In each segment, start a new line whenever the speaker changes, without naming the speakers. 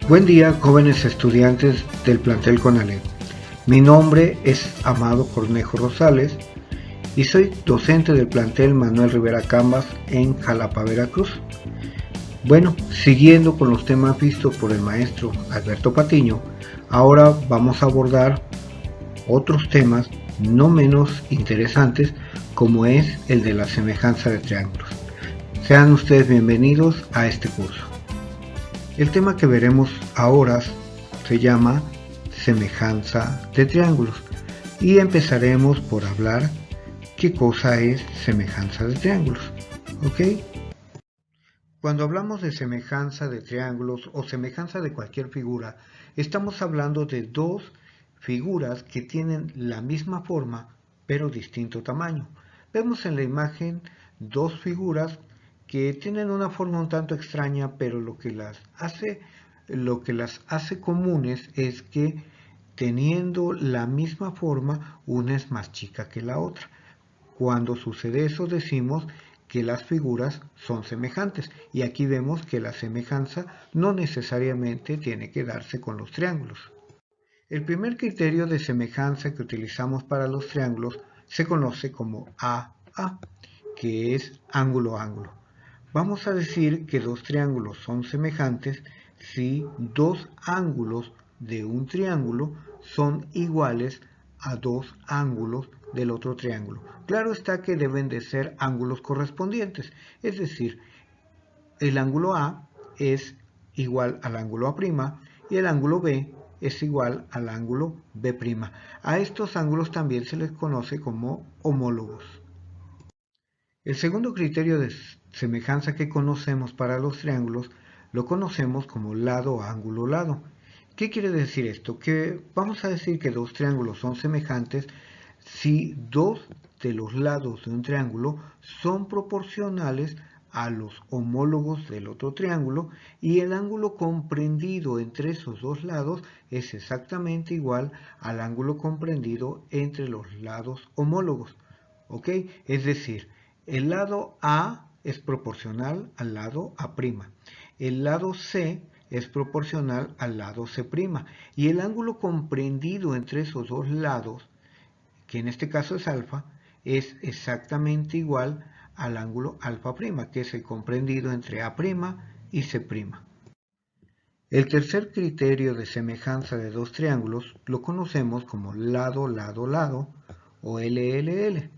Buen día, jóvenes estudiantes del plantel CONALEP. Mi nombre es Amado Cornejo Rosales y soy docente del plantel Manuel Rivera Cambas en Jalapa, Veracruz. Bueno, siguiendo con los temas vistos por el maestro Alberto Patiño, ahora vamos a abordar otros temas no menos interesantes, como es el de la semejanza de triángulos. Sean ustedes bienvenidos a este curso. El tema que veremos ahora se llama semejanza de triángulos y empezaremos por hablar qué cosa es semejanza de triángulos. ¿Ok? Cuando hablamos de semejanza de triángulos o semejanza de cualquier figura, estamos hablando de dos figuras que tienen la misma forma pero distinto tamaño. Vemos en la imagen dos figuras que tienen una forma un tanto extraña, pero lo que las hace comunes es que teniendo la misma forma, una es más chica que la otra. Cuando sucede eso decimos que las figuras son semejantes, y aquí vemos que la semejanza no necesariamente tiene que darse con los triángulos. El primer criterio de semejanza que utilizamos para los triángulos se conoce como AA, que es ángulo-ángulo. Vamos a decir que dos triángulos son semejantes si dos ángulos de un triángulo son iguales a dos ángulos del otro triángulo. Claro está que deben de ser ángulos correspondientes, es decir, el ángulo A es igual al ángulo A' y el ángulo B es igual al ángulo B'. A estos ángulos también se les conoce como homólogos. El segundo criterio de semejanza que conocemos para los triángulos lo conocemos como lado, ángulo, lado. ¿Qué quiere decir esto? Que vamos a decir que dos triángulos son semejantes si dos de los lados de un triángulo son proporcionales a los homólogos del otro triángulo y el ángulo comprendido entre esos dos lados es exactamente igual al ángulo comprendido entre los lados homólogos. ¿Ok? Es decir, el lado A es proporcional al lado A'. El lado C es proporcional al lado C'. Y el ángulo comprendido entre esos dos lados, que en este caso es alfa, es exactamente igual al ángulo alfa', que es el comprendido entre A' y C'. El tercer criterio de semejanza de dos triángulos lo conocemos como lado, lado, lado o LLL.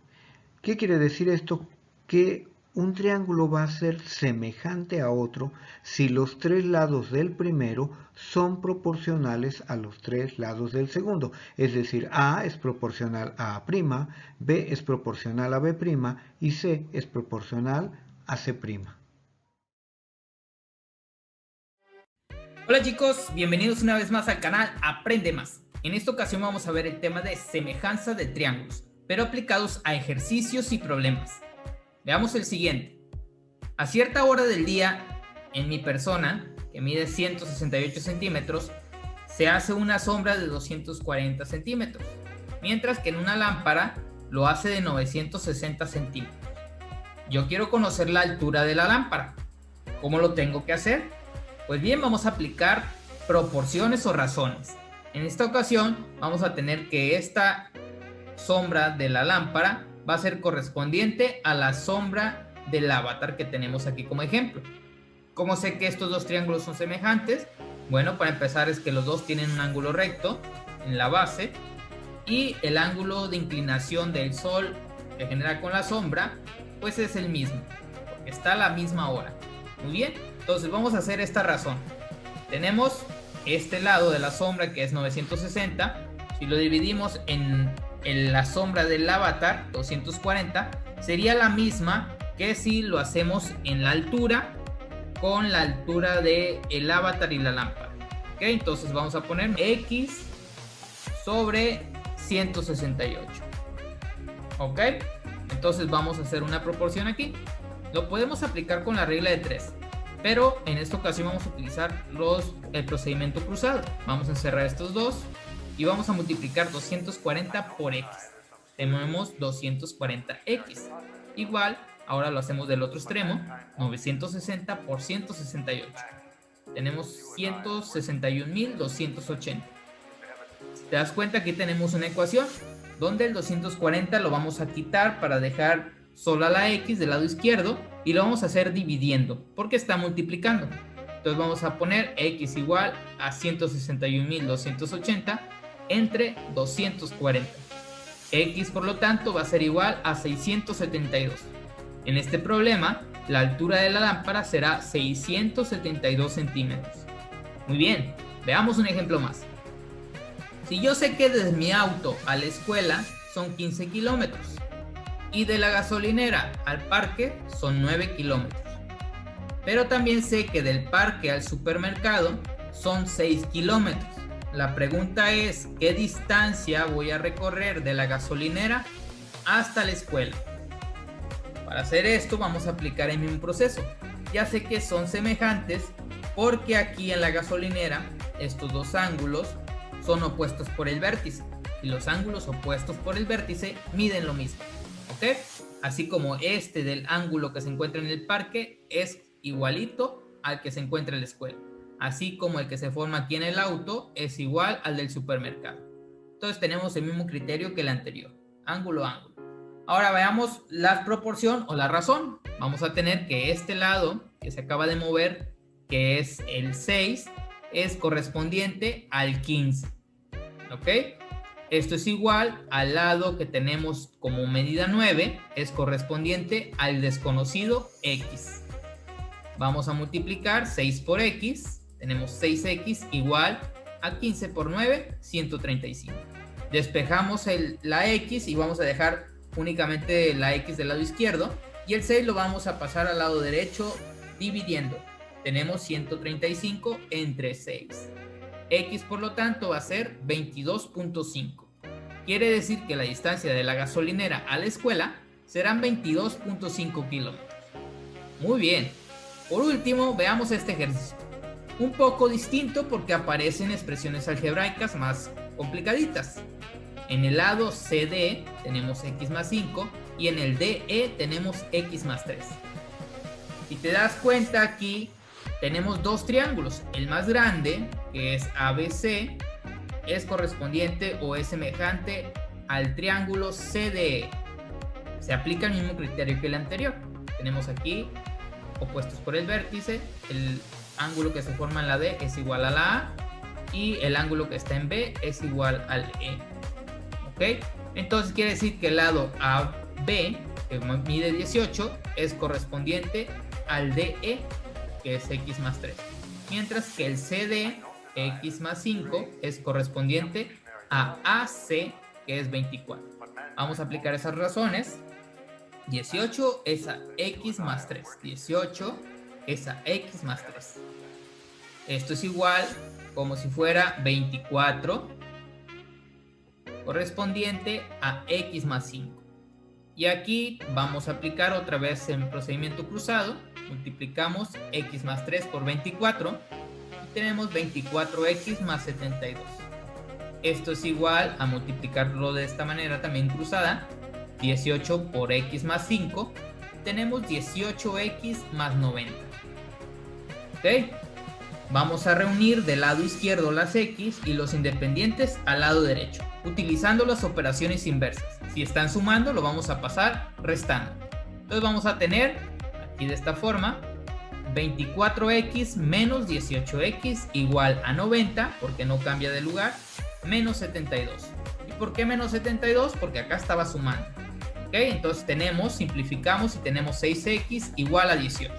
¿Qué quiere decir esto? Que un triángulo va a ser semejante a otro si los tres lados del primero son proporcionales a los tres lados del segundo. Es decir, A es proporcional a A', B es proporcional a B' y C es proporcional a C'.
Hola chicos, bienvenidos una vez más al canal Aprende Más. En esta ocasión vamos a ver el tema de semejanza de triángulos, pero aplicados a ejercicios y problemas. Veamos el siguiente. A cierta hora del día, en mi persona, que mide 168 centímetros, se hace una sombra de 240 centímetros, mientras que en una lámpara lo hace de 960 centímetros. Yo quiero conocer la altura de la lámpara. ¿Cómo lo tengo que hacer? Pues bien, vamos a aplicar proporciones o razones. En esta ocasión vamos a tener que esta sombra de la lámpara va a ser correspondiente a la sombra del avatar que tenemos aquí como ejemplo. ¿Cómo sé que estos dos triángulos son semejantes? Bueno, para empezar es que los dos tienen un ángulo recto en la base y el ángulo de inclinación del sol que genera con la sombra pues es el mismo, porque está a la misma hora. Muy bien, entonces vamos a hacer esta razón. Tenemos este lado de la sombra que es 960, si lo dividimos en la sombra del avatar, 240, sería la misma que si lo hacemos en la altura con la altura del avatar y la lámpara. ¿Ok? Entonces vamos a poner X sobre 168. ¿Ok? Entonces vamos a hacer una proporción aquí. Lo podemos aplicar con la regla de 3, pero en esta ocasión vamos a utilizar el procedimiento cruzado. Vamos a encerrar estos dos y vamos a multiplicar 240 por X. Tenemos 240X. Igual, ahora lo hacemos del otro extremo, 960 por 168. Tenemos 161.280. Si te das cuenta, aquí tenemos una ecuación donde el 240 lo vamos a quitar para dejar sola la x del lado izquierdo y lo vamos a hacer dividiendo porque está multiplicando. Entonces vamos a poner x igual a 161.280 entre 240. X, por lo tanto, va a ser igual a 672. En este problema, la altura de la lámpara será 672 centímetros. Muy bien, veamos un ejemplo más. Si yo sé que desde mi auto a la escuela son 15 kilómetros y de la gasolinera al parque son 9 kilómetros, pero también sé que del parque al supermercado son 6 kilómetros. La pregunta es, ¿qué distancia voy a recorrer de la gasolinera hasta la escuela? Para hacer esto vamos a aplicar el mismo proceso. Ya sé que son semejantes porque aquí en la gasolinera estos dos ángulos son opuestos por el vértice y los ángulos opuestos por el vértice miden lo mismo, ¿ok? Así como este del ángulo que se encuentra en el parque es igualito al que se encuentra en la escuela, así como el que se forma aquí en el auto es igual al del supermercado. Entonces tenemos el mismo criterio que el anterior, ángulo a ángulo. Ahora veamos la proporción o la razón. Vamos a tener que este lado que se acaba de mover, que es el 6, es correspondiente al 15, ¿ok? Esto es igual al lado que tenemos como medida 9, es correspondiente al desconocido x. Vamos a multiplicar 6 por x, tenemos 6x igual a 15 por 9, 135. Despejamos la x y vamos a dejar únicamente la x del lado izquierdo y el 6 lo vamos a pasar al lado derecho dividiendo. Tenemos 135 entre 6. X, por lo tanto, va a ser 22.5. Quiere decir que la distancia de la gasolinera a la escuela serán 22.5 kilómetros. Muy bien. Por último, veamos este ejercicio. Un poco distinto porque aparecen expresiones algebraicas más complicaditas. En el lado CD tenemos x más 5 y en el DE tenemos x más 3. Si te das cuenta, aquí tenemos dos triángulos. El más grande, que es ABC, es correspondiente o es semejante al triángulo CDE. Se aplica el mismo criterio que el anterior. Tenemos aquí opuestos por el vértice, el ángulo que se forma en la D es igual a la A y el ángulo que está en B es igual al E. ¿Ok? Entonces quiere decir que el lado AB, que mide 18, es correspondiente al DE, que es x más 3. Mientras que el CD, x más 5, es correspondiente a AC, que es 24. Vamos a aplicar esas razones. 18 es a x más 3. 18 es a x más 3. Esto es igual como si fuera 24 correspondiente a x más 5. Y aquí vamos a aplicar otra vez el procedimiento cruzado. Multiplicamos x más 3 por 24 y tenemos 24x más 72. Esto es igual a multiplicarlo de esta manera también cruzada. 18 por x más 5, tenemos 18x más 90. ¿Ok? Vamos a reunir del lado izquierdo las x y los independientes al lado derecho, utilizando las operaciones inversas. Si están sumando, lo vamos a pasar restando. Entonces vamos a tener, aquí de esta forma, 24x menos 18x igual a 90, porque no cambia de lugar, menos 72. ¿Y por qué menos 72? Porque acá estaba sumando. ¿Ok? Entonces simplificamos y tenemos 6x igual a 18.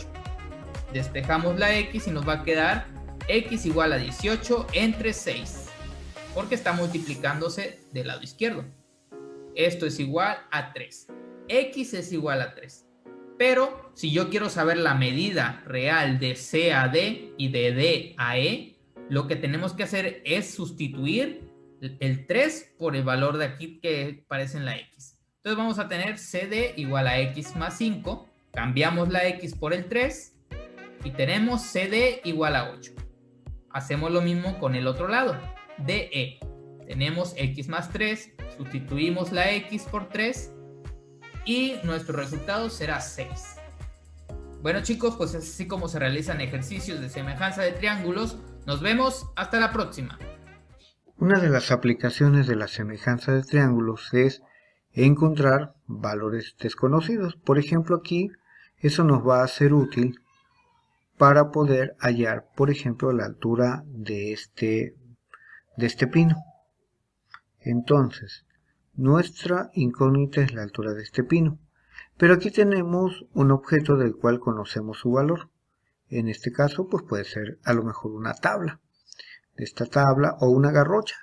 Despejamos la x y nos va a quedar x igual a 18 entre 6, porque está multiplicándose del lado izquierdo. Esto es igual a 3. X es igual a 3. Pero si yo quiero saber la medida real de C a D y de D a E, lo que tenemos que hacer es sustituir el 3 por el valor de aquí que aparece en la X. Entonces vamos a tener CD igual a X más 5. Cambiamos la X por el 3 y tenemos CD igual a 8. Hacemos lo mismo con el otro lado. DE. Tenemos X más 3. Sustituimos la X por 3 y nuestro resultado será 6. Bueno chicos, pues es así como se realizan ejercicios de semejanza de triángulos. Nos vemos, hasta la próxima.
Una de las aplicaciones de la semejanza de triángulos es encontrar valores desconocidos. Por ejemplo, aquí eso nos va a ser útil para poder hallar, por ejemplo, la altura de este pino. Entonces, nuestra incógnita es la altura de este pino. Pero aquí tenemos un objeto del cual conocemos su valor. En este caso, pues puede ser a lo mejor una tabla. Esta tabla o una garrocha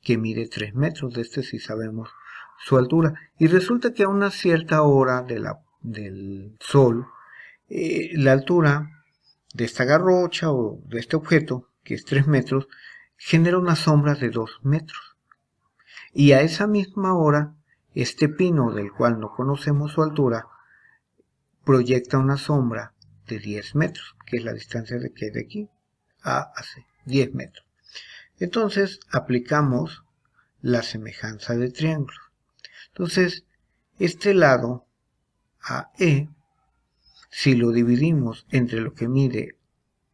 que mide 3 metros. De este sí sabemos su altura. Y resulta que a una cierta hora del sol, la altura de esta garrocha o de este objeto, que es 3 metros, genera una sombra de 2 metros. Y a esa misma hora, este pino del cual no conocemos su altura, proyecta una sombra de 10 metros, que es la distancia de que de aquí a C, 10 metros. Entonces aplicamos la semejanza de triángulos. Entonces, este lado AE, si lo dividimos entre lo que mide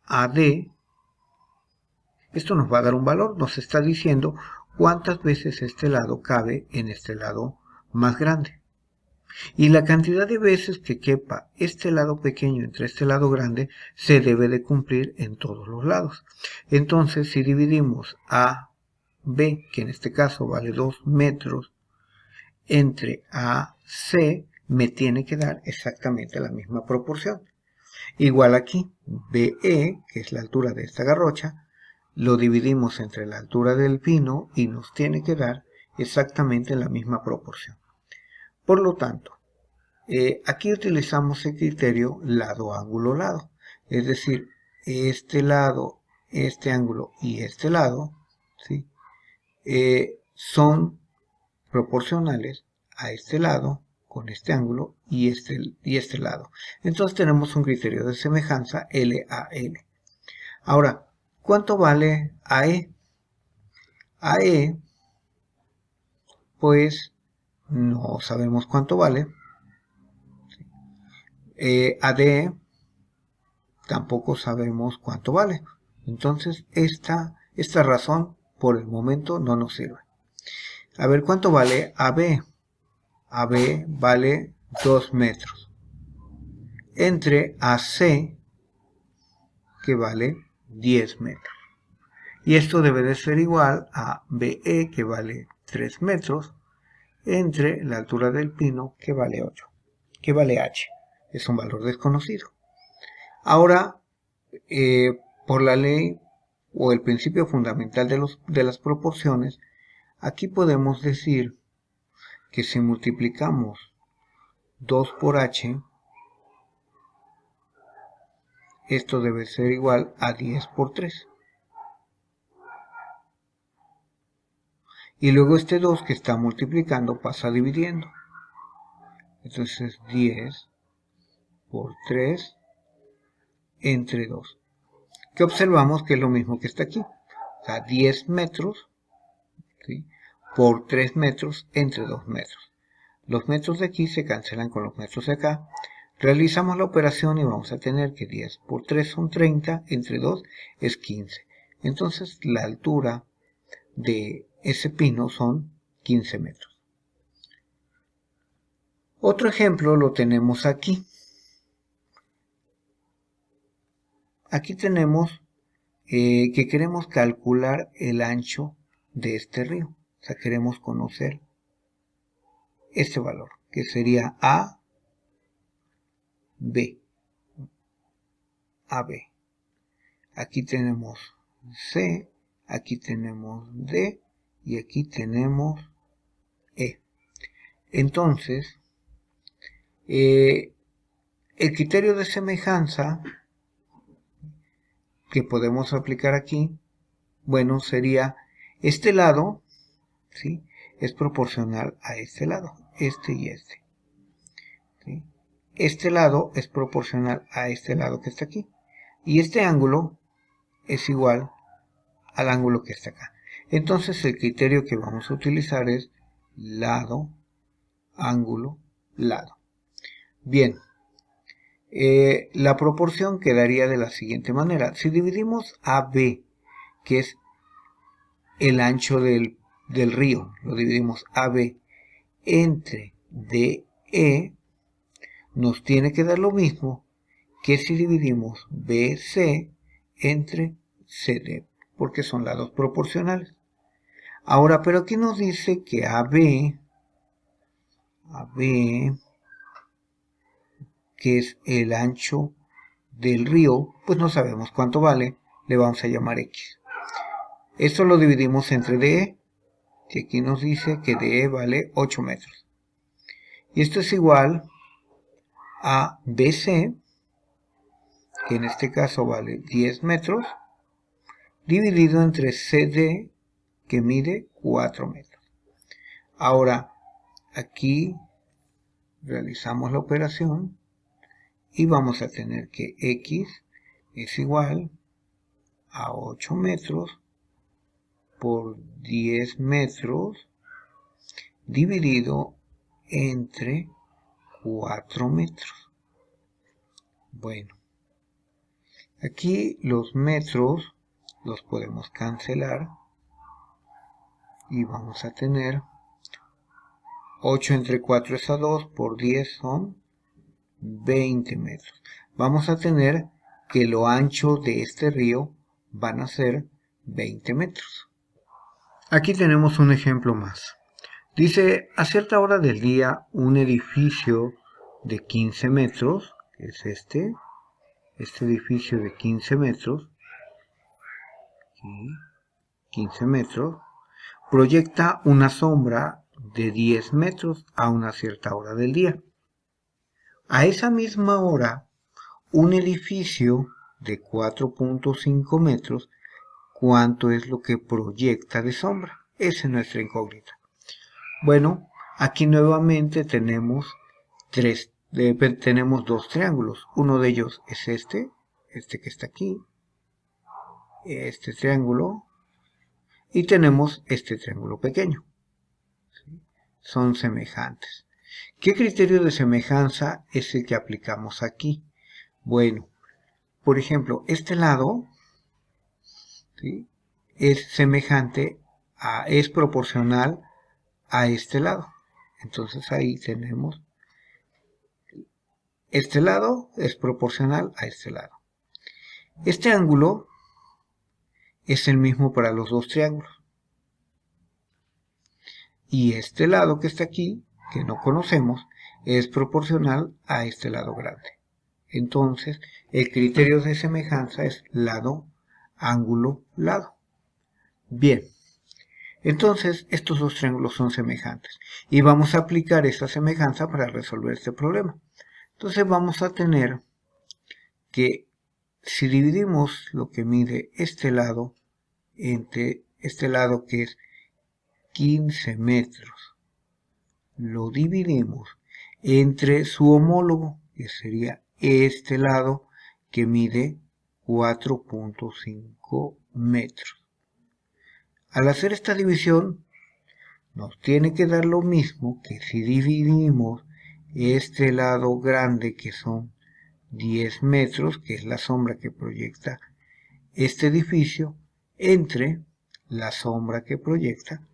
AD, esto nos va a dar un valor, nos está diciendo cuántas veces este lado cabe en este lado más grande. Y la cantidad de veces que quepa este lado pequeño entre este lado grande se debe de cumplir en todos los lados. Entonces, si dividimos a B, que en este caso vale 2 metros, entre A, C, me tiene que dar exactamente la misma proporción. Igual aquí, BE, que es la altura de esta garrocha, lo dividimos entre la altura del pino y nos tiene que dar exactamente la misma proporción. Por lo tanto, aquí utilizamos el criterio lado, ángulo, lado. Es decir, este lado, este ángulo y este lado, ¿sí? Son proporcionales a este lado con este ángulo y este lado. Entonces tenemos un criterio de semejanza LAL. Ahora, ¿cuánto vale AE? AE, pues no sabemos cuánto vale. AD tampoco sabemos cuánto vale. Entonces esta razón por el momento no nos sirve. A ver, ¿cuánto vale AB? AB vale 2 metros. Entre AC, que vale 10 metros. Y esto debe de ser igual a BE, que vale 3 metros, entre la altura del pino, que vale 8, que vale H. Es un valor desconocido. Ahora, por la ley o el principio fundamental de las proporciones, aquí podemos decir que si multiplicamos 2 por H, esto debe ser igual a 10 por 3. Y luego este 2 que está multiplicando pasa dividiendo. Entonces 10 por 3 entre 2. Que observamos que es lo mismo que está aquí. O sea, 10 metros, ¿sí?, por 3 metros entre 2 metros. Los metros de aquí se cancelan con los metros de acá. Realizamos la operación y vamos a tener que 10 por 3 son 30, entre 2 es 15. Entonces la altura de ese pino son 15 metros. Otro ejemplo lo tenemos aquí. Aquí tenemos que queremos calcular el ancho de este río. O sea, queremos conocer este valor, que sería AB. Aquí tenemos C, aquí tenemos D y aquí tenemos E. Entonces, el criterio de semejanza que podemos aplicar aquí, bueno, sería este lado, ¿sí?, es proporcional a este lado, este y este, ¿sí? Este lado es proporcional a este lado que está aquí, y este ángulo es igual al ángulo que está acá. Entonces el criterio que vamos a utilizar es lado, ángulo, lado. Bien, La proporción quedaría de la siguiente manera. Si dividimos AB, que es el ancho del río, lo dividimos AB entre DE, nos tiene que dar lo mismo que si dividimos BC entre CD, porque son lados proporcionales. Ahora, pero aquí nos dice que AB, que es el ancho del río, pues no sabemos cuánto vale, le vamos a llamar X. Esto lo dividimos entre DE, que aquí nos dice que DE vale 8 metros. Y esto es igual a BC, que en este caso vale 10 metros, dividido entre CD, que mide 4 metros. Ahora, aquí realizamos la operación y vamos a tener que X es igual a 8 metros por 10 metros dividido entre 4 metros. Bueno, aquí los metros los podemos cancelar y vamos a tener 8 entre 4 es a 2, por 10 son 20 metros. Vamos a tener que lo ancho de este río van a ser 20 metros. Aquí tenemos un ejemplo más. Dice, a cierta hora del día, un edificio de 15 metros, que es este edificio de 15 metros, 15 metros, proyecta una sombra de 10 metros a una cierta hora del día. A esa misma hora, un edificio de 4.5 metros, ¿cuánto es lo que proyecta de sombra? Esa es nuestra incógnita. Bueno, aquí nuevamente tenemos dos triángulos. Uno de ellos es este que está aquí, este triángulo, y tenemos este triángulo pequeño. Son semejantes. ¿Qué criterio de semejanza es el que aplicamos aquí? Bueno, por ejemplo, este lado, ¿sí?, es semejante es proporcional a este lado. Entonces ahí tenemos, este lado es proporcional a este lado. Este ángulo es el mismo para los dos triángulos. Y este lado que está aquí, que no conocemos, es proporcional a este lado grande. Entonces, el criterio de semejanza es lado, ángulo, lado. Bien, entonces estos dos triángulos son semejantes. Y vamos a aplicar esta semejanza para resolver este problema. Entonces vamos a tener que si dividimos lo que mide este lado entre este lado que es 15 metros, lo dividimos entre su homólogo, que sería este lado que mide 4.5 metros. Al hacer esta división, nos tiene que dar lo mismo que si dividimos este lado grande, que son 10 metros, que es la sombra que proyecta este edificio, entre la sombra que proyecta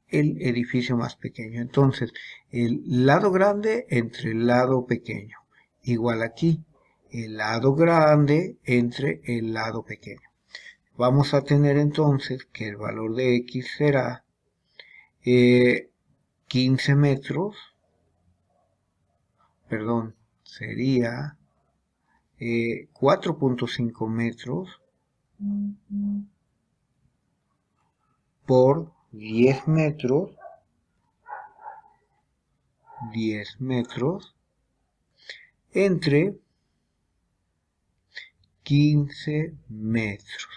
el edificio más pequeño. Entonces, el lado grande entre el lado pequeño, igual aquí, el lado grande entre el lado pequeño. Vamos a tener entonces que el valor de X será 15 metros, perdón, sería 4.5 metros por 10 metros, entre 15 metros.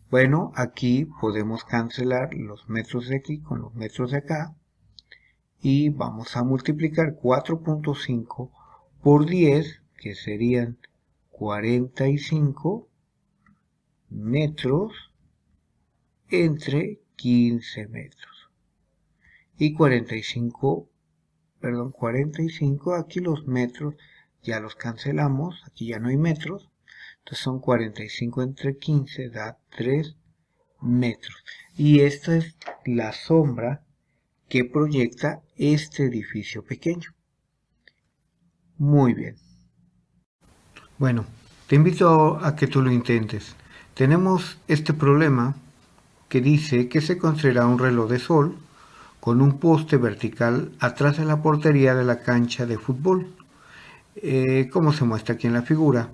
Bueno, aquí podemos cancelar los metros de aquí con los metros de acá y vamos a multiplicar 4.5 por 10, que serían 45 metros entre 15 metros. Y 45, aquí los metros ya los cancelamos, aquí ya no hay metros, entonces son 45 entre 15, da 3 metros. Y esta es la sombra que proyecta este edificio pequeño. Muy bien. Bueno, te invito a que tú lo intentes. Tenemos este problema que dice que se construirá un reloj de sol con un poste vertical atrás de la portería de la cancha de fútbol, como se muestra aquí en la figura,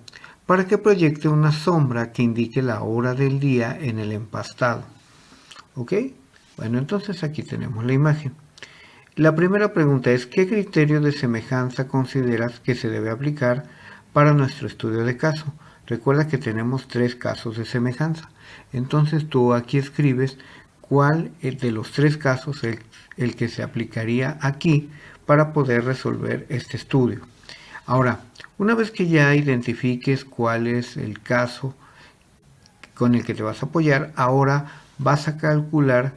para que proyecte una sombra que indique la hora del día en el empastado. ¿Ok? Bueno, entonces aquí tenemos la imagen. La primera pregunta es: ¿qué criterio de semejanza consideras que se debe aplicar para nuestro estudio de caso? Recuerda que tenemos 3 casos de semejanza. Entonces tú aquí escribes cuál de los 3 casos es el que se aplicaría aquí para poder resolver este estudio. Ahora, una vez que ya identifiques cuál es el caso con el que te vas a apoyar, ahora vas a calcular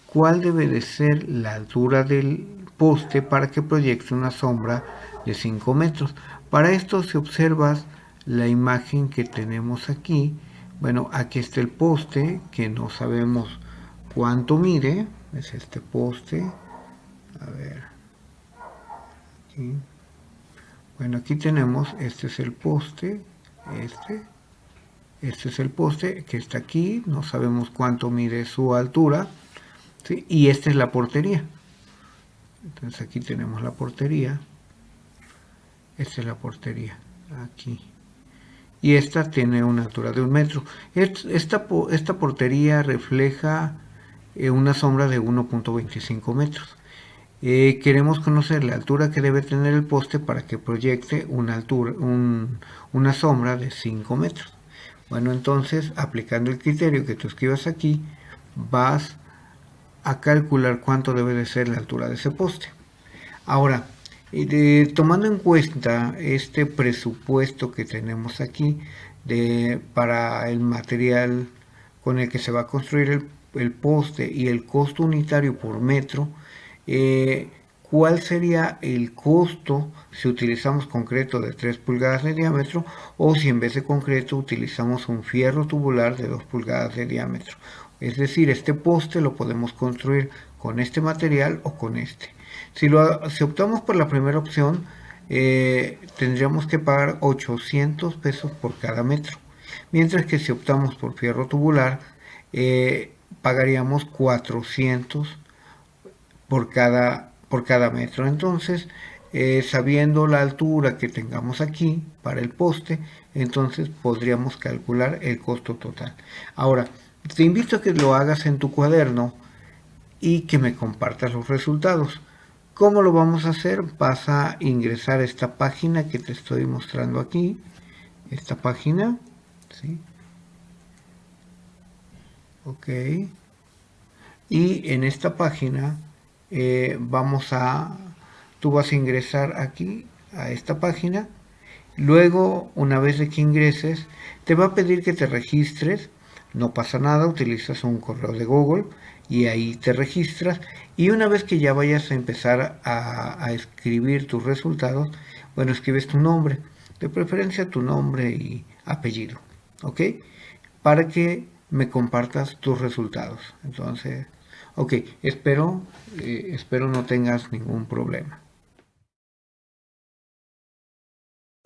cuál debe de ser la altura del poste para que proyecte una sombra de 5 metros. Para esto, si observas la imagen que tenemos aquí, bueno, aquí está el poste, que no sabemos cuánto mide, es este poste, a ver, aquí. Bueno, aquí tenemos, este es el poste, este es el poste que está aquí, no sabemos cuánto mide su altura, ¿sí? Y esta es la portería. Entonces aquí tenemos la portería, esta es la portería, aquí. Y esta tiene una altura de 1 metro. Esta portería refleja una sombra de 1.25 metros. Queremos conocer la altura que debe tener el poste para que proyecte una sombra de 5 metros. Bueno, entonces, aplicando el criterio que tú escribas aquí, vas a calcular cuánto debe de ser la altura de ese poste. Ahora, tomando en cuenta este presupuesto que tenemos aquí para el material con el que se va a construir el poste y el costo unitario por metro, ¿cuál sería el costo si utilizamos concreto de 3 pulgadas de diámetro o si en vez de concreto utilizamos un fierro tubular de 2 pulgadas de diámetro? Es decir, este poste lo podemos construir con este material o con este. Si optamos por la primera opción, tendríamos que pagar 800 pesos por cada metro, mientras que si optamos por fierro tubular, pagaríamos 400 por cada metro. Entonces, sabiendo la altura que tengamos aquí para el poste, entonces podríamos calcular el costo total. Ahora, te invito a que lo hagas en tu cuaderno y que me compartas los resultados. ¿Cómo lo vamos a hacer? Vas a ingresar a esta página que te estoy mostrando aquí, esta página, ¿sí? Ok. Y en esta página tú vas a ingresar aquí a esta página. Luego, una vez de que ingreses, te va a pedir que te registres. No pasa nada, utilizas un correo de Google y ahí te registras. Y una vez que ya vayas a empezar a escribir tus resultados, bueno, escribes tu nombre, de preferencia tu nombre y apellido, ¿ok? Para que me compartas tus resultados. Entonces, ok, espero no tengas ningún problema.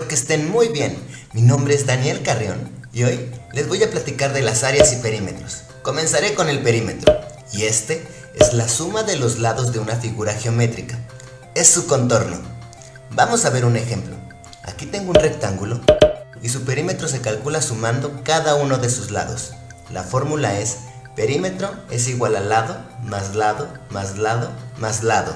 Que estén muy bien. Mi nombre es Daniel Carrión y hoy les voy a platicar de las áreas y perímetros. Comenzaré con el perímetro, y este es la suma de los lados de una figura geométrica. Es su contorno. Vamos a ver un ejemplo. Aquí tengo un rectángulo y su perímetro se calcula sumando cada uno de sus lados. La fórmula es: perímetro es igual a lado, más lado, más lado, más lado.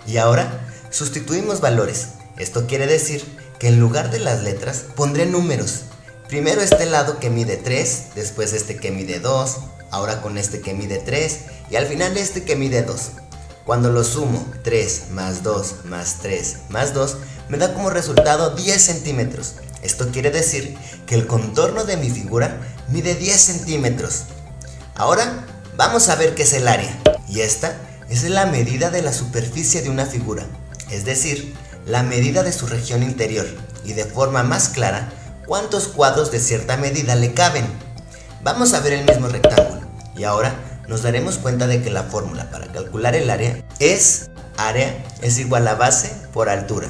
Y ahora sustituimos valores. Esto quiere decir que en lugar de las letras pondré números. Primero este lado que mide 3, después este que mide 2, ahora con este que mide 3 y al final este que mide 2. Cuando lo sumo, 3 más 2 más 3 más 2, me da como resultado 10 centímetros. Esto quiere decir que el contorno de mi figura mide 10 centímetros. Ahora vamos a ver qué es el área. Y esta es la medida de la superficie de una figura, es decir, la medida de su región interior. y de forma más clara cuántos cuadros de cierta medida le caben. Vamos a ver el mismo rectángulo y ahora nos daremos cuenta de que la fórmula para calcular el área es igual a base por altura.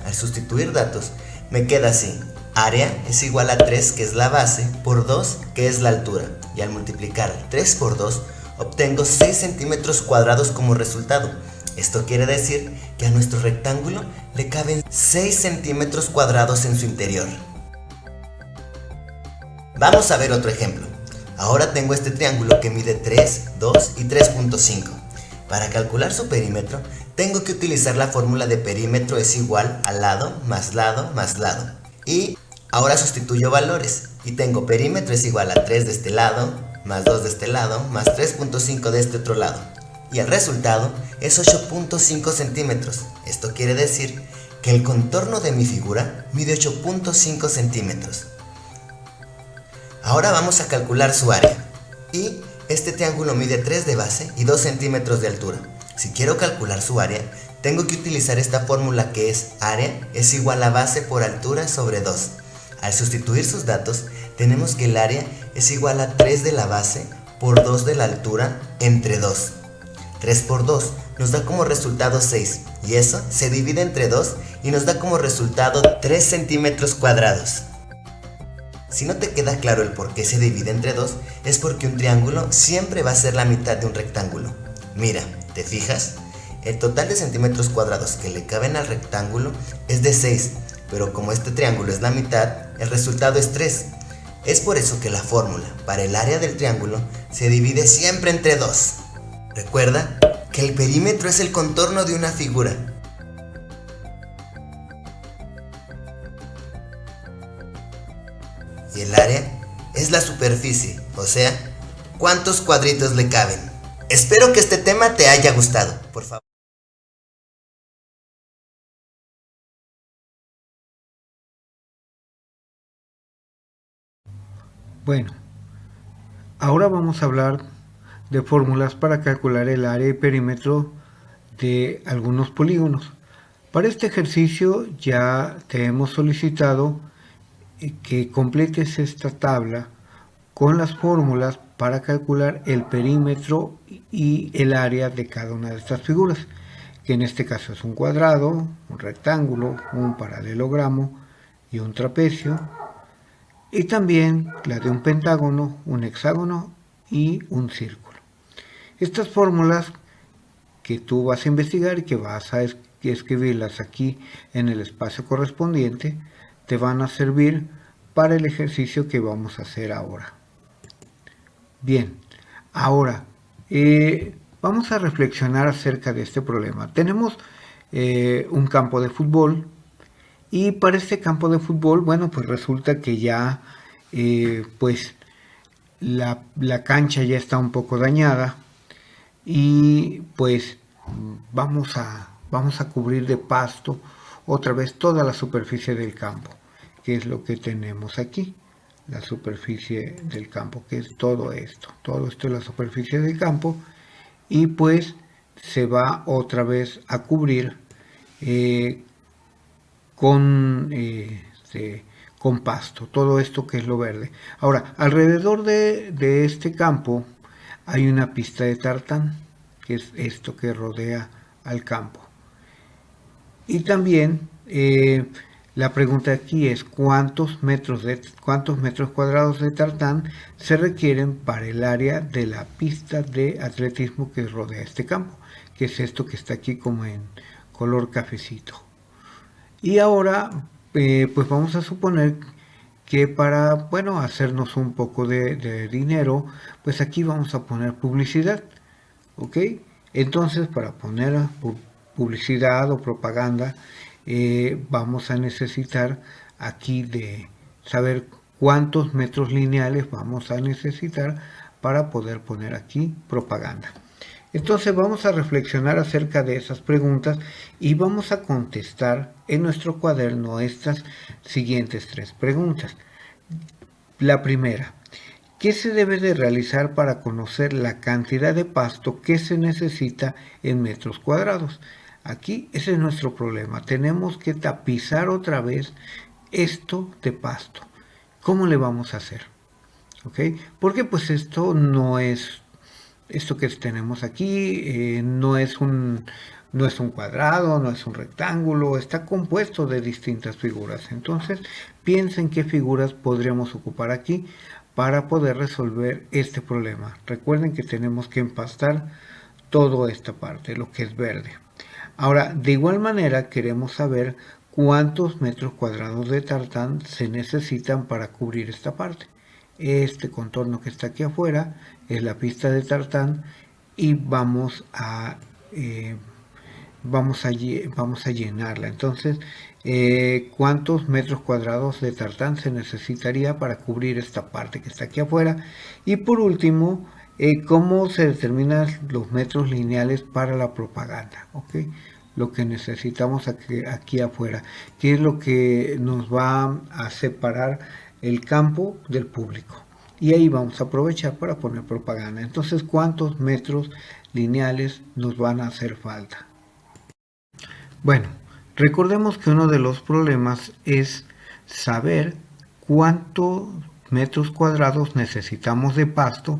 Al sustituir datos me queda así: área es igual a 3, que es la base, por 2, que es la altura, y al multiplicar 3 por 2 obtengo 6 centímetros cuadrados como resultado. Esto quiere decir que a nuestro rectángulo le caben 6 centímetros cuadrados en su interior. Vamos a ver otro ejemplo. Ahora tengo este triángulo que mide 3, 2 y 3.5. Para calcular su perímetro, tengo que utilizar la fórmula de perímetro es igual a lado más lado más lado. Y ahora sustituyo valores y tengo perímetro es igual a 3 de este lado, más 2 de este lado, más 3.5 de este otro lado. Y el resultado es 8.5 centímetros. Esto quiere decir que el contorno de mi figura mide 8.5 centímetros. Ahora vamos a calcular su área. Y este triángulo mide 3 de base y 2 centímetros de altura. Si quiero calcular su área, tengo que utilizar esta fórmula que es área es igual a base por altura sobre 2. Al sustituir sus datos, tenemos que el área es igual a 3 de la base por 2 de la altura entre 2. 3 por 2 nos da como resultado 6, y eso se divide entre 2 y nos da como resultado 3 centímetros cuadrados. Si no te queda claro el por qué se divide entre 2, es porque un triángulo siempre va a ser la mitad de un rectángulo. Mira, ¿te fijas? El total de centímetros cuadrados que le caben al rectángulo es de 6, pero como este triángulo es la mitad, el resultado es 3. Es por eso que la fórmula para el área del triángulo se divide siempre entre 2. Recuerda que el perímetro es el contorno de una figura. Y el área es la superficie, o sea, cuántos cuadritos le caben. Espero que este tema te haya gustado, por favor.
Bueno, ahora vamos a hablar de fórmulas para calcular el área y perímetro de algunos polígonos. Para este ejercicio ya te hemos solicitado que completes esta tabla con las fórmulas para calcular el perímetro y el área de cada una de estas figuras, que en este caso es un cuadrado, un rectángulo, un paralelogramo y un trapecio, y también la de un pentágono, un hexágono y un círculo. Estas fórmulas que tú vas a investigar y que vas a escribirlas aquí en el espacio correspondiente, te van a servir para el ejercicio que vamos a hacer ahora. Bien, ahora vamos a reflexionar acerca de este problema. Tenemos un campo de fútbol y para este campo de fútbol, bueno, pues resulta que ya pues la cancha ya está un poco dañada y pues vamos a cubrir de pasto otra vez toda la superficie del campo, que es lo que tenemos aquí, la superficie del campo, que es todo esto es la superficie del campo, y pues se va otra vez a cubrir con pasto, todo esto que es lo verde. Ahora, alrededor de este campo hay una pista de tartán, que es esto que rodea al campo. Y también la pregunta aquí es cuántos metros cuadrados de tartán se requieren para el área de la pista de atletismo que rodea este campo, que es esto que está aquí como en color cafecito. Y ahora pues vamos a suponer que para, bueno, hacernos un poco de dinero, pues aquí vamos a poner publicidad, ¿ok? Entonces, para poner publicidad o propaganda, vamos a necesitar aquí de saber cuántos metros lineales vamos a necesitar para poder poner aquí propaganda. Entonces vamos a reflexionar acerca de esas preguntas y vamos a contestar en nuestro cuaderno estas siguientes 3 preguntas. La primera: ¿qué se debe de realizar para conocer la cantidad de pasto que se necesita en metros cuadrados? Aquí ese es nuestro problema. Tenemos que tapizar otra vez esto de pasto. ¿Cómo le vamos a hacer? ¿Ok? Porque pues esto no es, esto que tenemos aquí no es un cuadrado, no es un rectángulo, está compuesto de distintas figuras. Entonces, piensen qué figuras podríamos ocupar aquí para poder resolver este problema. Recuerden que tenemos que empastar toda esta parte, lo que es verde. Ahora, de igual manera, queremos saber cuántos metros cuadrados de tartán se necesitan para cubrir esta parte. Este contorno que está aquí afuera es la pista de tartán y vamos a llenarla. Entonces, ¿cuántos metros cuadrados de tartán se necesitaría para cubrir esta parte que está aquí afuera? Y por último, ¿cómo se determinan los metros lineales para la propaganda? ¿Ok? Lo que necesitamos aquí afuera, ¿qué es lo que nos va a separar el campo del público? Y ahí vamos a aprovechar para poner propaganda. Entonces, ¿cuántos metros lineales nos van a hacer falta? Bueno, recordemos que uno de los problemas es saber cuántos metros cuadrados necesitamos de pasto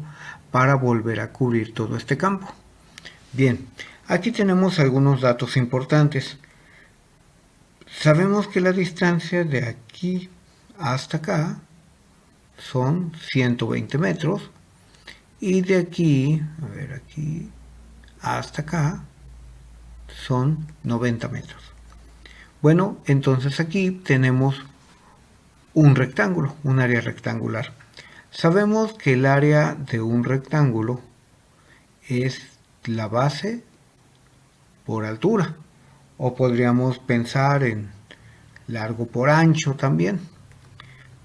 para volver a cubrir todo este campo. Bien, aquí tenemos algunos datos importantes. Sabemos que la distancia de aquí hasta acá son 120 metros y de aquí, aquí hasta acá son 90 metros. Bueno, entonces aquí tenemos un rectángulo, un área rectangular. Sabemos que el área de un rectángulo es la base por altura, o podríamos pensar en largo por ancho también.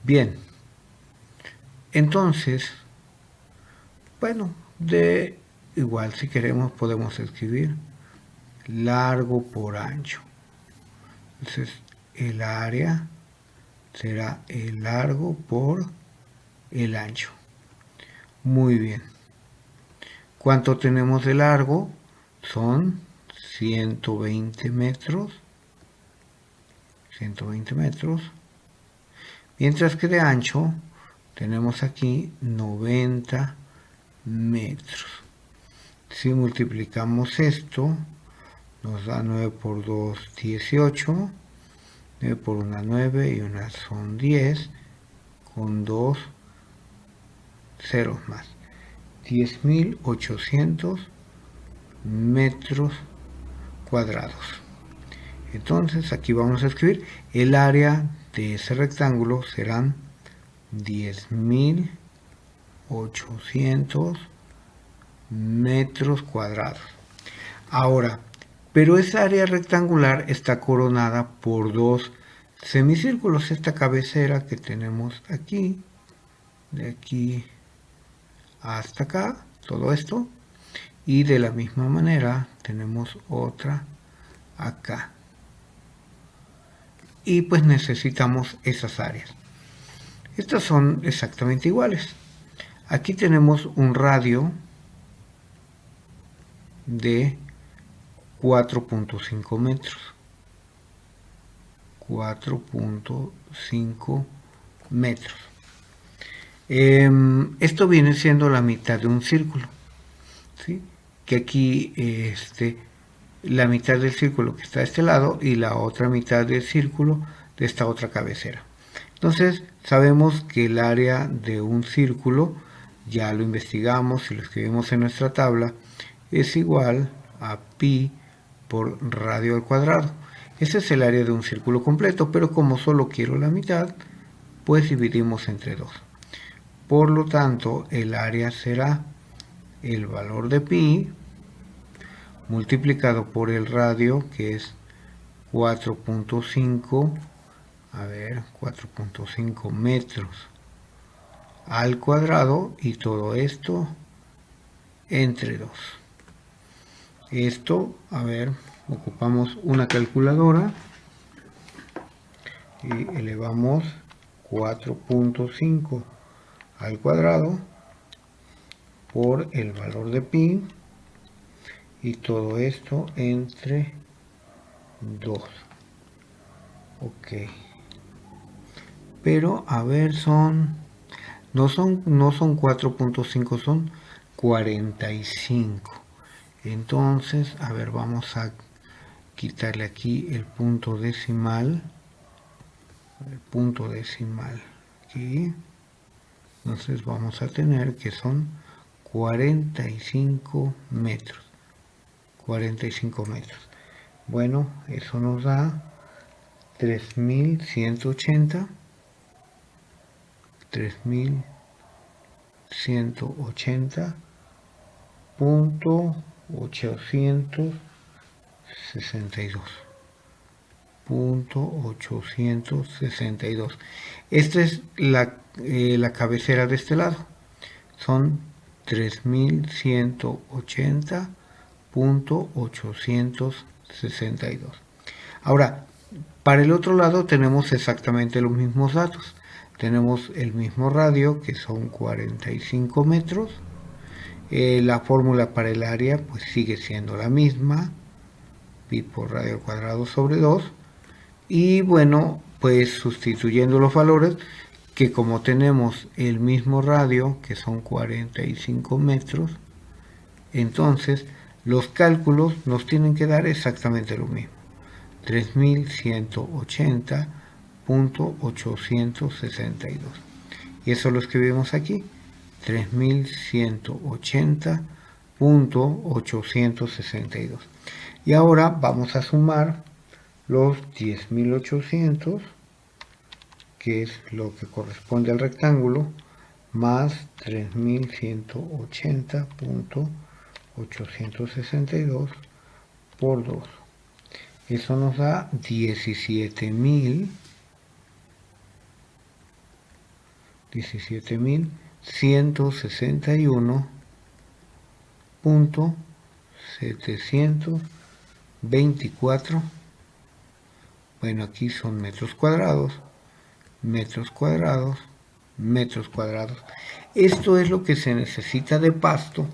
Bien, entonces, bueno, igual si queremos podemos escribir largo por ancho. Entonces el área será el largo por el ancho. Muy bien. ¿Cuánto tenemos de largo? Son 120 metros. 120 metros. Mientras que de ancho tenemos aquí 90 metros. Si multiplicamos esto, nos da 9 por 2, 18. 9 por 1, 9 y una son 10. Con 2 ceros más. 10.800 metros cuadrados. Entonces aquí vamos a escribir el área de ese rectángulo serán 10.800 metros cuadrados. Ahora, pero esa área rectangular está coronada por dos semicírculos. Esta cabecera que tenemos aquí, de aquí hasta acá, todo esto, y de la misma manera tenemos otra acá. Y pues necesitamos esas áreas. Estas son exactamente iguales. Aquí tenemos un radio de 4.5 metros. 4.5 metros. Esto viene siendo la mitad de un círculo, ¿sí? Que aquí la mitad del círculo que está de este lado y la otra mitad del círculo de esta otra cabecera. Entonces sabemos que el área de un círculo, ya lo investigamos y lo escribimos en nuestra tabla, es igual a pi por radio al cuadrado. Ese es el área de un círculo completo, pero como solo quiero la mitad, pues dividimos entre 2. Por lo tanto, el área será el valor de pi multiplicado por el radio, que es 4.5, 4.5 metros al cuadrado, y todo esto entre 2. Esto, ocupamos una calculadora y elevamos 4.5 al cuadrado por el valor de pi y todo esto entre 2. Ok. pero a ver, no son 4.5, son 45. Entonces, a ver, vamos a quitarle aquí el punto decimal. Aquí. Entonces vamos a tener que son 45 metros. 45 metros. Bueno, eso nos da 3180. 3180.862. Esta es la cabecera de este lado. Son 3180.862. Ahora, para el otro lado tenemos exactamente los mismos datos. Tenemos el mismo radio, que son 45 metros. La fórmula para el área pues sigue siendo la misma, pi por radio al cuadrado sobre 2. Y bueno, pues sustituyendo los valores, que como tenemos el mismo radio, que son 45 metros, entonces los cálculos nos tienen que dar exactamente lo mismo. 3180.862. Y eso lo escribimos aquí. 3180.862. Y ahora vamos a sumar los 10.800, que es lo que corresponde al rectángulo, más 3180.862 por 2. Eso nos da 17.161.724. Bueno, aquí son metros cuadrados. Esto es lo que se necesita de pasto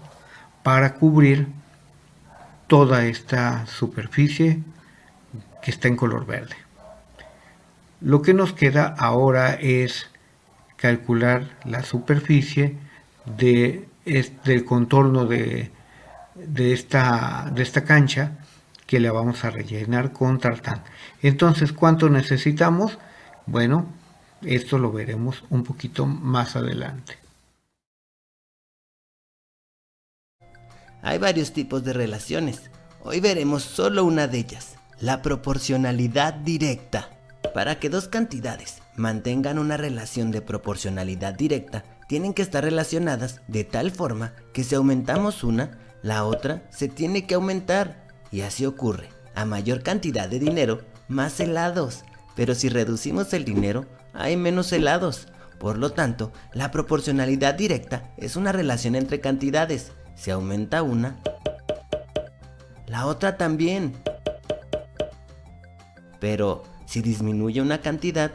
para cubrir toda esta superficie que está en color verde. Lo que nos queda ahora es calcular la superficie del contorno de esta cancha, que la vamos a rellenar con tartán. Entonces, ¿cuánto necesitamos? Bueno, esto lo veremos un poquito más adelante.
Hay varios tipos de relaciones. Hoy veremos solo una de ellas, la proporcionalidad directa. Para que dos cantidades mantengan una relación de proporcionalidad directa, tienen que estar relacionadas de tal forma que si aumentamos una, la otra se tiene que aumentar. Y así ocurre. A mayor cantidad de dinero, más helados. Pero si reducimos el dinero, hay menos helados. Por lo tanto, la proporcionalidad directa es una relación entre cantidades. Si aumenta una, la otra también. Pero si disminuye una cantidad,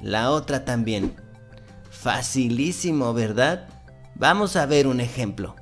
la otra también. Facilísimo, ¿verdad? Vamos a ver un ejemplo.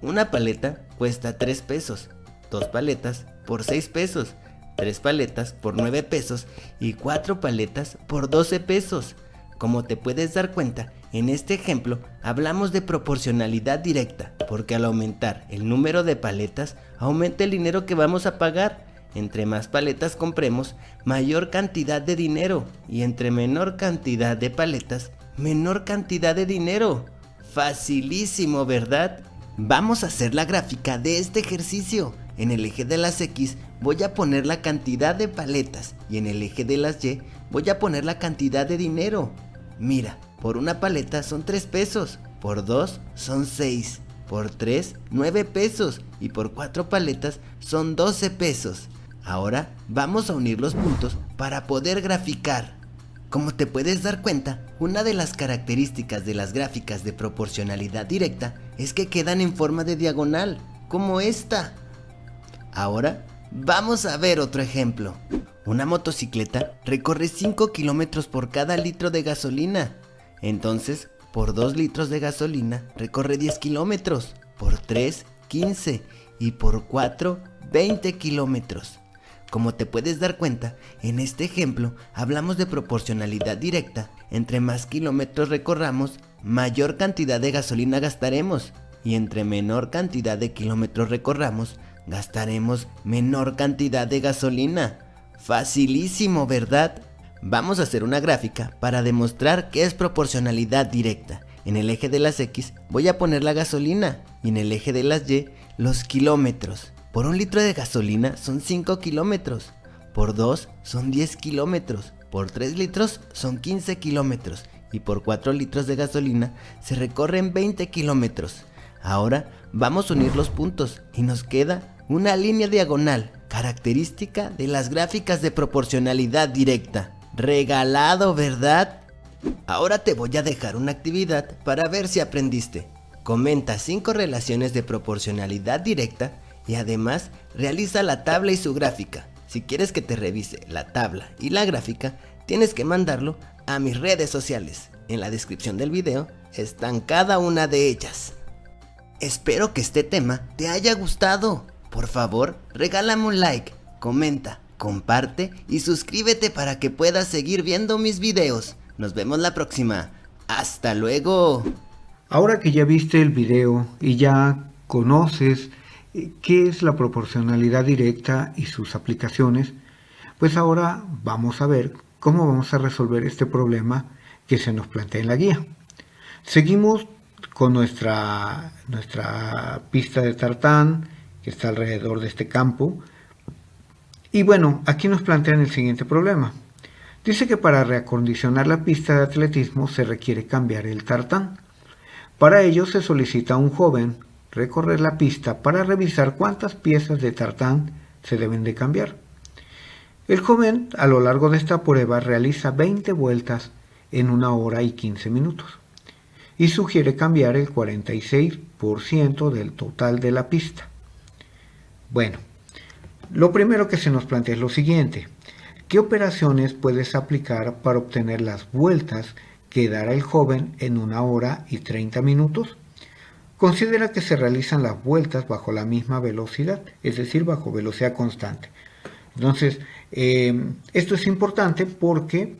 Una paleta cuesta 3 pesos, 2 paletas por 6 pesos, 3 paletas por 9 pesos y 4 paletas por 12 pesos. Como te puedes dar cuenta, en este ejemplo hablamos de proporcionalidad directa, porque al aumentar el número de paletas, aumenta el dinero que vamos a pagar. Entre más paletas compremos, mayor cantidad de dinero, y entre menor cantidad de paletas, menor cantidad de dinero. Facilísimo, ¿verdad? Vamos a hacer la gráfica de este ejercicio. En el eje de las X voy a poner la cantidad de paletas y en el eje de las Y voy a poner la cantidad de dinero. Mira, por una paleta son 3 pesos, por 2 son 6, por 3, 9 pesos y por 4 paletas son 12 pesos. Ahora vamos a unir los puntos para poder graficar. Como te puedes dar cuenta, una de las características de las gráficas de proporcionalidad directa es que quedan en forma de diagonal, como esta. Ahora vamos a ver otro ejemplo. Una motocicleta recorre 5 kilómetros por cada litro de gasolina. Entonces, por 2 litros de gasolina recorre 10 kilómetros, por 3, 15 y por 4, 20 kilómetros. Como te puedes dar cuenta, en este ejemplo hablamos de proporcionalidad directa. Entre más kilómetros recorramos, mayor cantidad de gasolina gastaremos. Y entre menor cantidad de kilómetros recorramos, gastaremos menor cantidad de gasolina. Facilísimo, ¿verdad? Vamos a hacer una gráfica para demostrar que es proporcionalidad directa. En el eje de las X voy a poner la gasolina y en el eje de las Y los kilómetros. Por 1 litro de gasolina son 5 kilómetros, por 2 son 10 kilómetros, por 3 litros son 15 kilómetros y por 4 litros de gasolina se recorren 20 kilómetros. Ahora vamos a unir los puntos y nos queda una línea diagonal, característica de las gráficas de proporcionalidad directa. Regalado, ¿verdad? Ahora te voy a dejar una actividad para ver si aprendiste. Comenta 5 relaciones de proporcionalidad directa y además realiza la tabla y su gráfica. Si quieres que te revise la tabla y la gráfica, tienes que mandarlo a mis redes sociales. En la descripción del video están cada una de ellas. Espero que este tema te haya gustado. Por favor, regálame un like, comenta, comparte y suscríbete para que puedas seguir viendo mis videos. Nos vemos la próxima. ¡Hasta luego!
Ahora que ya viste el video y ya conoces qué es la proporcionalidad directa y sus aplicaciones, pues ahora vamos a ver cómo vamos a resolver este problema que se nos plantea en la guía. Seguimos con nuestra pista de tartán que está alrededor de este campo. Y bueno, aquí nos plantean el siguiente problema. Dice que para reacondicionar la pista de atletismo se requiere cambiar el tartán. Para ello se solicita a un joven recorrer la pista para revisar cuántas piezas de tartán se deben de cambiar. El joven a lo largo de esta prueba realiza 20 vueltas en 1 hora y 15 minutos y sugiere cambiar el 46% del total de la pista. Bueno, lo primero que se nos plantea es lo siguiente: ¿qué operaciones puedes aplicar para obtener las vueltas que dará el joven en 1 hora y 30 minutos? Considera que se realizan las vueltas bajo la misma velocidad, es decir, bajo velocidad constante. Entonces, esto es importante porque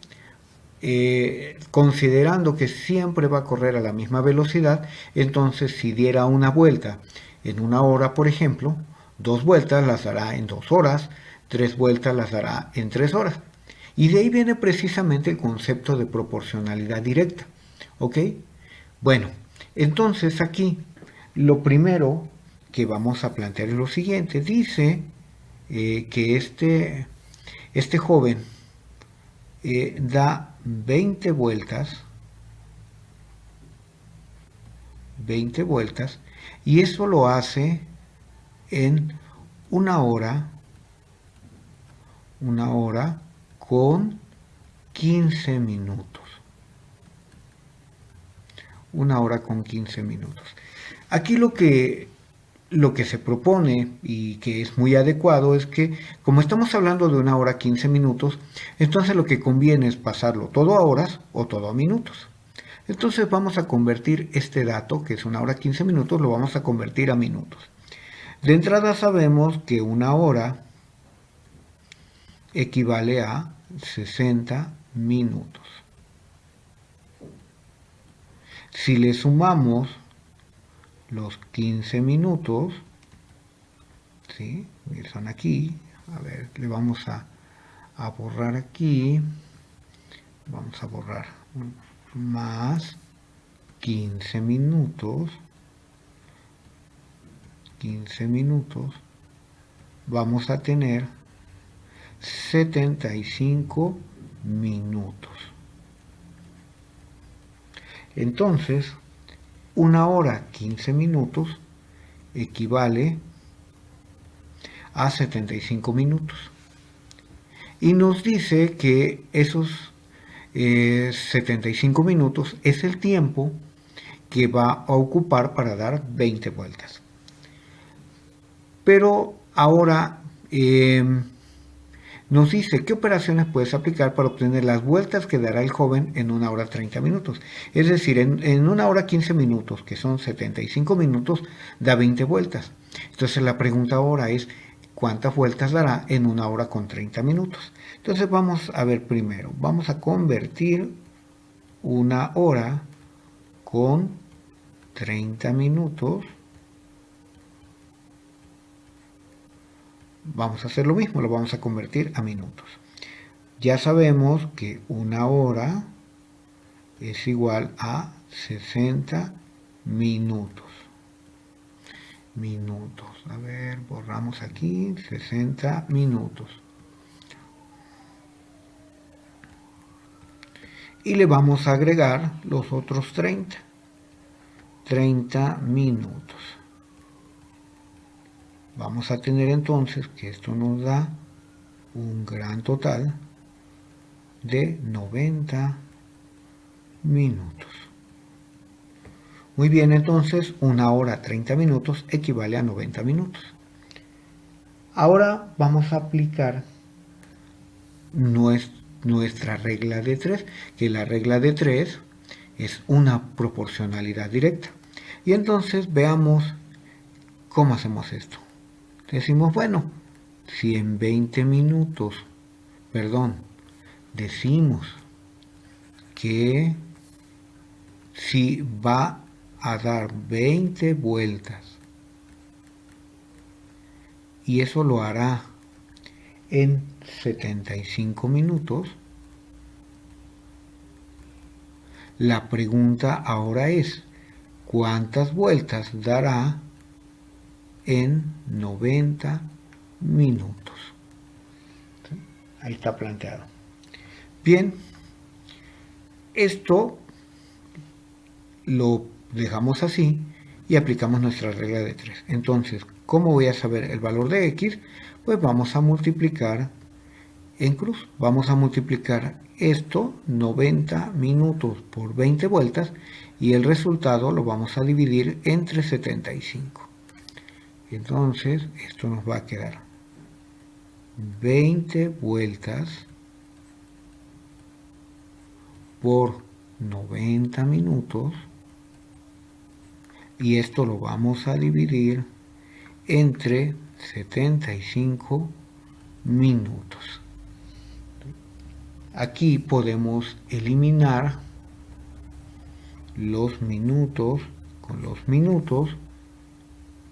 considerando que siempre va a correr a la misma velocidad, entonces si diera una vuelta en 1 hora, por ejemplo, 2 vueltas las dará en 2 horas, 3 vueltas las dará en 3 horas. Y de ahí viene precisamente el concepto de proporcionalidad directa. ¿Ok? Bueno, entonces aquí lo primero que vamos a plantear es lo siguiente. Dice que este joven da 20 vueltas, y eso lo hace en 1 hora con 15 minutos. 1 hora con 15 minutos. Aquí lo que se propone y que es muy adecuado es que, como estamos hablando de 1 hora 15 minutos, entonces lo que conviene es pasarlo todo a horas o todo a minutos. Entonces vamos a convertir este dato, que es 1 hora 15 minutos, lo vamos a convertir a minutos. De entrada sabemos que 1 hora equivale a 60 minutos. Si le sumamos los 15 minutos, ¿sí? Son aquí, a ver, le vamos a borrar aquí, vamos a borrar más 15 minutos, vamos a tener 75 minutos. Entonces, 1 hora 15 minutos equivale a 75 minutos. Y nos dice que esos 75 minutos es el tiempo que va a ocupar para dar 20 vueltas. Pero ahora nos dice qué operaciones puedes aplicar para obtener las vueltas que dará el joven en 1 hora 30 minutos. Es decir, en 1 hora 15 minutos, que son 75 minutos, da 20 vueltas. Entonces la pregunta ahora es, cuántas vueltas dará en 1 hora con 30 minutos. Entonces vamos a ver primero, vamos a convertir 1 hora con 30 minutos. Vamos a hacer lo mismo, lo vamos a convertir a minutos. Ya sabemos que 1 hora es igual a 60 minutos. A ver, borramos aquí 60 minutos. Y le vamos a agregar los otros 30 minutos. Vamos a tener entonces que esto nos da un gran total de 90 minutos. Muy bien, entonces 1 hora 30 minutos equivale a 90 minutos. Ahora vamos a aplicar nuestra regla de 3, que la regla de 3 es una proporcionalidad directa. Y entonces veamos cómo hacemos esto. Decimos, bueno, si en 20 minutos, decimos que si va a dar 20 vueltas y eso lo hará en 75 minutos, la pregunta ahora es, ¿cuántas vueltas dará en 90 minutos? Ahí está planteado. Bien, esto lo dejamos así y aplicamos nuestra regla de 3. Entonces, ¿cómo voy a saber el valor de x? Pues vamos a multiplicar en cruz. Vamos a multiplicar esto, 90 minutos por 20 vueltas, y el resultado lo vamos a dividir entre 75. Entonces, esto nos va a quedar 20 vueltas por 90 minutos, y esto lo vamos a dividir entre 75 minutos. Aquí podemos eliminar los minutos con los minutos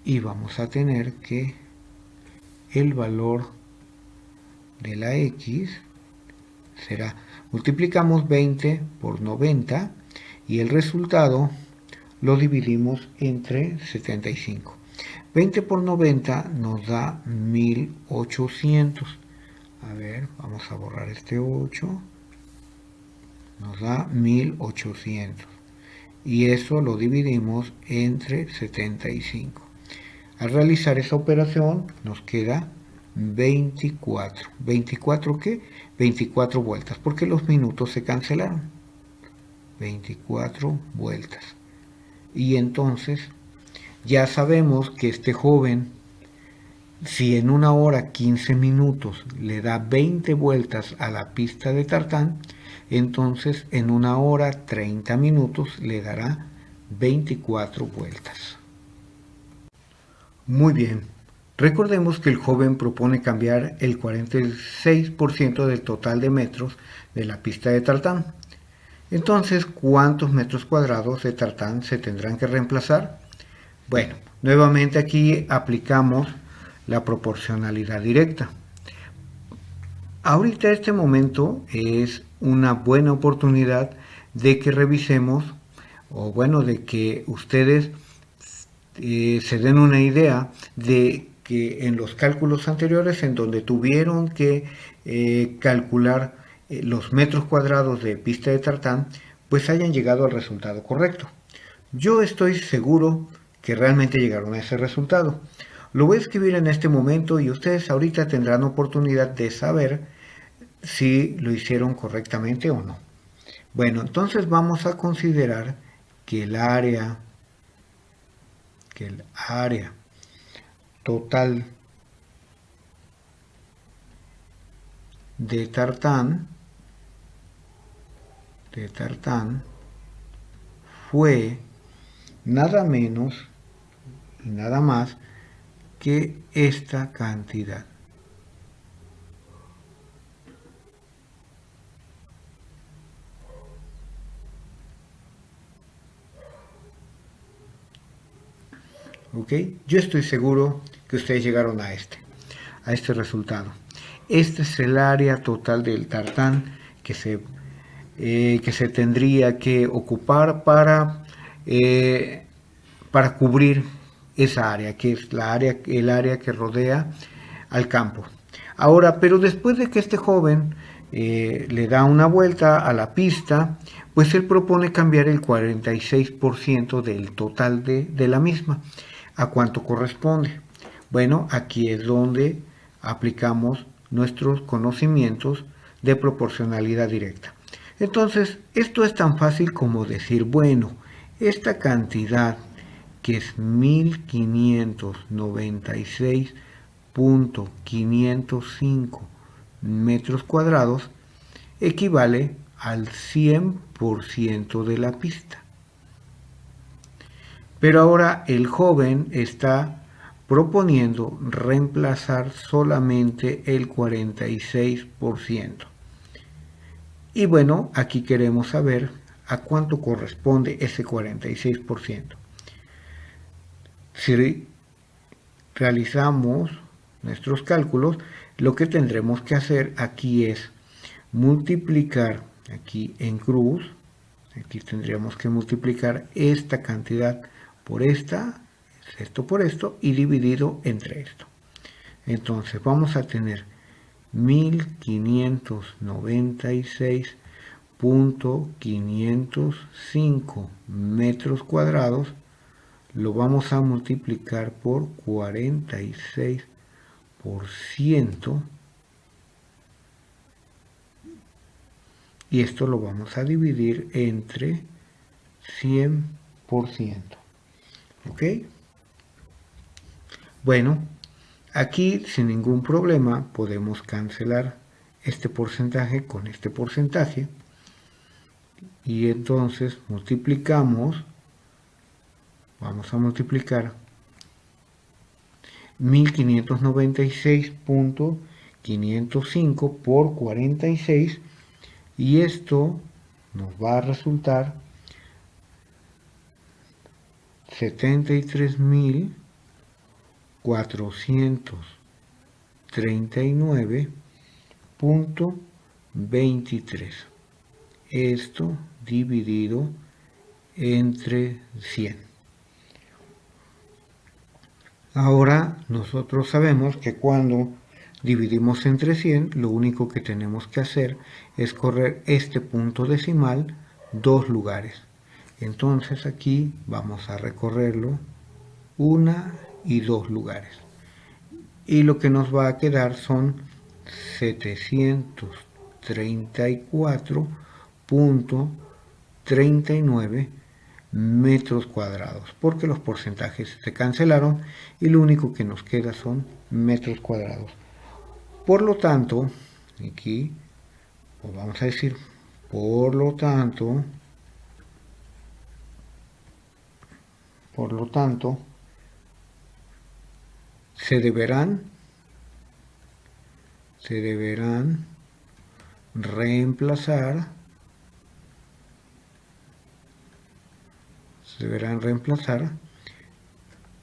y vamos a tener que el valor de la x será, multiplicamos 20 por 90 y el resultado lo dividimos entre 75. 20 por 90 nos da 1800. A ver, vamos a borrar este 8. Nos da 1800. Y eso lo dividimos entre 75. Al realizar esa operación nos queda 24. ¿24 qué? 24 vueltas, porque los minutos se cancelaron. 24 vueltas. Y entonces ya sabemos que este joven, si en 1 hora 15 minutos le da 20 vueltas a la pista de tartán, entonces en 1 hora 30 minutos le dará 24 vueltas. Muy bien, recordemos que el joven propone cambiar el 46% del total de metros de la pista de tartán. Entonces, ¿cuántos metros cuadrados de tartán se tendrán que reemplazar? Bueno, nuevamente aquí aplicamos la proporcionalidad directa. Ahorita este momento es una buena oportunidad de que revisemos, o bueno, de que ustedes se den una idea de que en los cálculos anteriores, en donde tuvieron que calcular los metros cuadrados de pista de tartán, pues hayan llegado al resultado correcto. Yo estoy seguro que realmente llegaron a ese resultado. Lo voy a escribir en este momento y ustedes ahorita tendrán oportunidad de saber si lo hicieron correctamente o no. Bueno, entonces vamos a considerar que el área total de tartán fue nada menos y nada más que esta cantidad. ¿Ok? Yo estoy seguro que ustedes llegaron a este resultado. Este es el área total del tartán que se tendría que ocupar para cubrir esa área, que es el área que rodea al campo. Ahora, pero después de que este joven le da una vuelta a la pista, pues él propone cambiar el 46% del total de la misma. ¿A cuánto corresponde? Bueno, aquí es donde aplicamos nuestros conocimientos de proporcionalidad directa. Entonces, esto es tan fácil como decir, bueno, esta cantidad que es 1596.505 metros cuadrados equivale al 100% de la pista. Pero ahora el joven está proponiendo reemplazar solamente el 46%. Y bueno, aquí queremos saber a cuánto corresponde ese 46%. Si realizamos nuestros cálculos, lo que tendremos que hacer aquí es multiplicar aquí en cruz. Aquí tendríamos que multiplicar esta cantidad por esta, esto por esto, y dividido entre esto. Entonces vamos a tener 1596.505 metros cuadrados, lo vamos a multiplicar por 46%, y esto lo vamos a dividir entre 100%. ¿Ok? Bueno, aquí sin ningún problema podemos cancelar este porcentaje con este porcentaje, y entonces multiplicamos, vamos a multiplicar 1596.505 por 46, y esto nos va a resultar 73.439.23. Esto dividido entre 100. Ahora nosotros sabemos que cuando dividimos entre 100, lo único que tenemos que hacer es correr este punto decimal 2 lugares. Entonces aquí vamos a recorrerlo 1 y 2 lugares. Y lo que nos va a quedar son 734.39 metros cuadrados, porque los porcentajes se cancelaron y lo único que nos queda son metros cuadrados. Por lo tanto, aquí pues vamos a decir, por lo tanto, se deberán reemplazar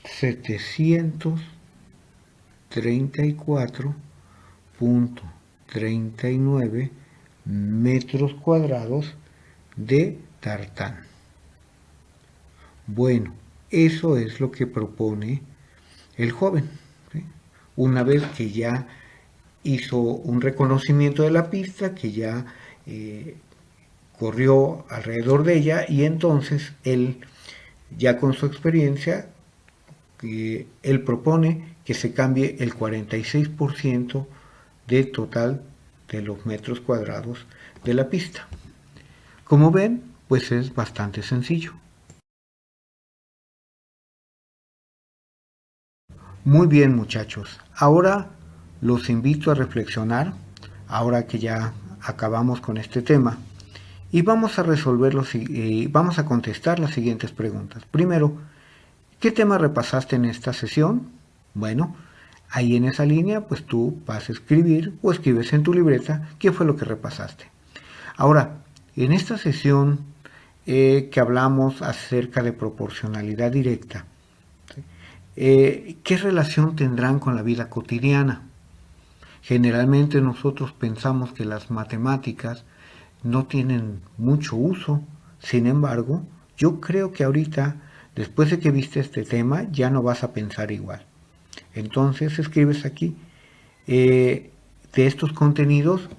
734.39 metros cuadrados de tartán. Bueno, eso es lo que propone el joven, ¿sí? Una vez que ya hizo un reconocimiento de la pista, que ya corrió alrededor de ella, y entonces él, ya con su experiencia, él propone que se cambie el 46% del total de los metros cuadrados de la pista. Como ven, pues es bastante sencillo. Muy bien, muchachos, ahora los invito a reflexionar, ahora que ya acabamos con este tema, y vamos a vamos a contestar las siguientes preguntas. Primero, ¿qué tema repasaste en esta sesión? Bueno, ahí en esa línea, pues tú vas a escribir o escribes en tu libreta qué fue lo que repasaste. Ahora, en esta sesión que hablamos acerca de proporcionalidad directa, ¿sí? ¿Qué relación tendrán con la vida cotidiana? Generalmente nosotros pensamos que las matemáticas no tienen mucho uso. Sin embargo, yo creo que ahorita, después de que viste este tema, ya no vas a pensar igual. Entonces escribes aquí, de estos contenidos,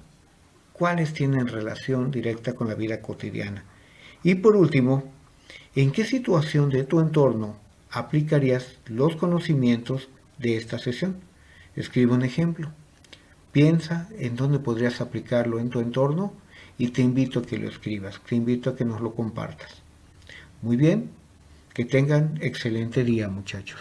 cuáles tienen relación directa con la vida cotidiana. Y por último, ¿en qué situación de tu entorno aplicarías los conocimientos de esta sesión? Escribe un ejemplo. Piensa en dónde podrías aplicarlo en tu entorno y te invito a que lo escribas, te invito a que nos lo compartas. Muy bien, que tengan excelente día, muchachos.